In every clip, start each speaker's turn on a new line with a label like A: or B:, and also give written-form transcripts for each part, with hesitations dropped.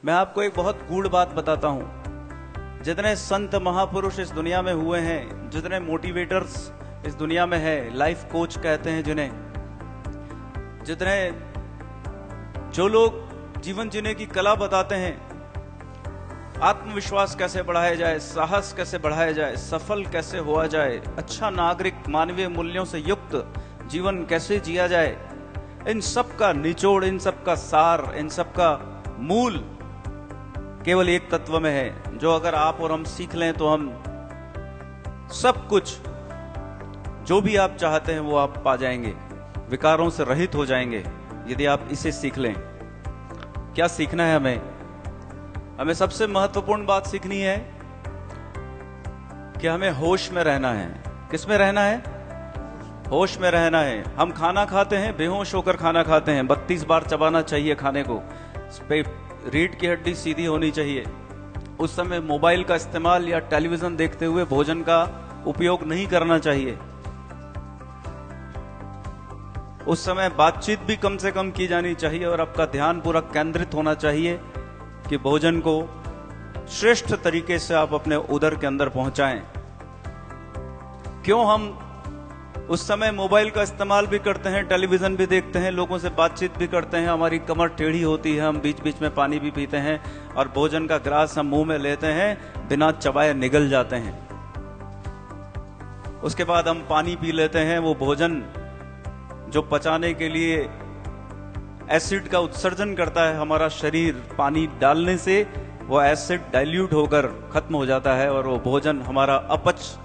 A: मैं आपको एक बहुत गूढ़ बात बताता हूं। जितने संत महापुरुष इस दुनिया में हुए हैं, जितने मोटिवेटर्स इस दुनिया में है, लाइफ कोच कहते हैं जिन्हें, जितने जो लोग जीवन जीने की कला बताते हैं, आत्मविश्वास कैसे बढ़ाया जाए, साहस कैसे बढ़ाया जाए, सफल कैसे हुआ जाए, अच्छा नागरिक मानवीय मूल्यों से युक्त जीवन कैसे जिया जाए, इन सब का निचोड़, इन सब का सार, इन सब का मूल केवल एक तत्व में है, जो अगर आप और हम सीख लें तो हम सब कुछ जो भी आप चाहते हैं वो आप पा जाएंगे, विकारों से रहित हो जाएंगे यदि आप इसे सीख लें। क्या सीखना है हमें सबसे महत्वपूर्ण बात सीखनी है कि हमें होश में रहना है। किस में रहना है? होश में रहना है। हम खाना खाते हैं, बेहोश होकर खाना खाते हैं। 32 बार चबाना चाहिए खाने को, रीढ़ की हड्डी सीधी होनी चाहिए। उस समय मोबाइल का इस्तेमाल या टेलीविजन देखते हुए भोजन का उपयोग नहीं करना चाहिए। उस समय बातचीत भी कम से कम की जानी चाहिए और आपका ध्यान पूरा केंद्रित होना चाहिए कि भोजन को श्रेष्ठ तरीके से आप अपने उदर के अंदर पहुंचाएं। क्यों हम उस समय मोबाइल का इस्तेमाल भी करते हैं, टेलीविजन भी देखते हैं, लोगों से बातचीत भी करते हैं, हमारी कमर टेढ़ी होती है, हम बीच बीच में पानी भी पीते हैं और भोजन का ग्रास हम मुंह में लेते हैं, बिना चबाए निगल जाते हैं। उसके बाद हम पानी पी लेते हैं। वो भोजन जो पचाने के लिए एसिड का उत्सर्जन करता है हमारा शरीर, पानी डालने से वो एसिड डाइल्यूट होकर खत्म हो जाता है और वो भोजन हमारा अपच,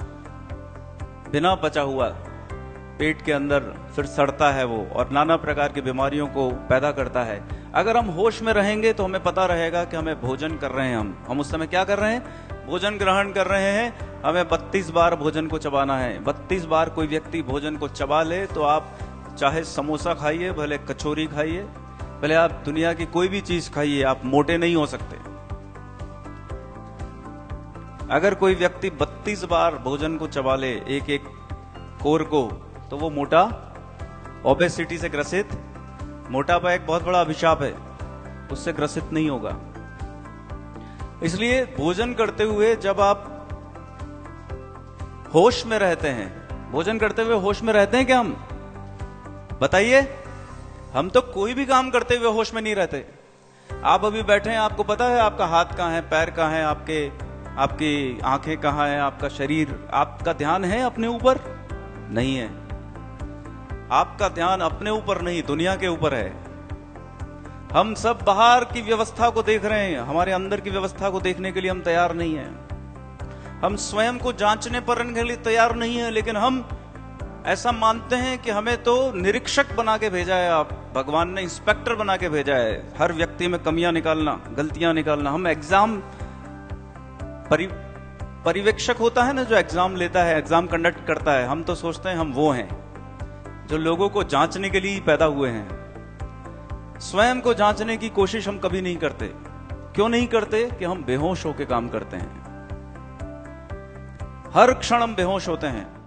A: बिना पचा हुआ पेट के अंदर फिर सड़ता है वो और नाना प्रकार की बीमारियों को पैदा करता है। अगर हम होश में रहेंगे तो हमें पता रहेगा कि हमें भोजन कर रहे हैं, हम उस समय क्या कर रहे हैं? भोजन ग्रहण कर रहे हैं। हमें 32 बार भोजन को चबाना है। 32 बार कोई व्यक्ति भोजन को चबा ले तो आप चाहे समोसा खाइए, भले कचौरी खाइए, भले आप दुनिया की कोई भी चीज खाइए, आप मोटे नहीं हो सकते। अगर कोई व्यक्ति 32 बार भोजन को चबा ले, एक एक कोर को, तो वो मोटा, ओबेसिटी से ग्रसित, मोटापा एक बहुत बड़ा अभिशाप है, उससे ग्रसित नहीं होगा। इसलिए भोजन करते हुए जब आप होश में रहते हैं, भोजन करते हुए होश में रहते हैं क्या हम? बताइए। हम तो कोई भी काम करते हुए होश में नहीं रहते। आप अभी बैठे हैं, आपको पता है आपका हाथ कहां है, पैर कहां है, आपकी आंखें कहां है, आपका शरीर, आपका ध्यान है अपने ऊपर? नहीं है। आपका ध्यान अपने ऊपर नहीं, दुनिया के ऊपर है। हम सब बाहर की व्यवस्था को देख रहे हैं, हमारे अंदर की व्यवस्था को देखने के लिए हम तैयार नहीं हैं। हम स्वयं को जांचने परखने के लिए तैयार नहीं है, लेकिन हम ऐसा मानते हैं कि हमें तो निरीक्षक बना के भेजा है, आप भगवान ने इंस्पेक्टर बना के भेजा है, हर व्यक्ति में कमियां निकालना, गलतियां निकालना। हम एग्जाम पर्यवेक्षक होता है ना, जो एग्जाम लेता है, एग्जाम कंडक्ट करता है, हम तो सोचते हैं हम वो हैं जो लोगों को जांचने के लिए पैदा हुए हैं। स्वयं को जांचने की कोशिश हम कभी नहीं करते। क्यों नहीं करते? कि हम बेहोश होकर काम करते हैं। हर क्षण हम बेहोश होते हैं।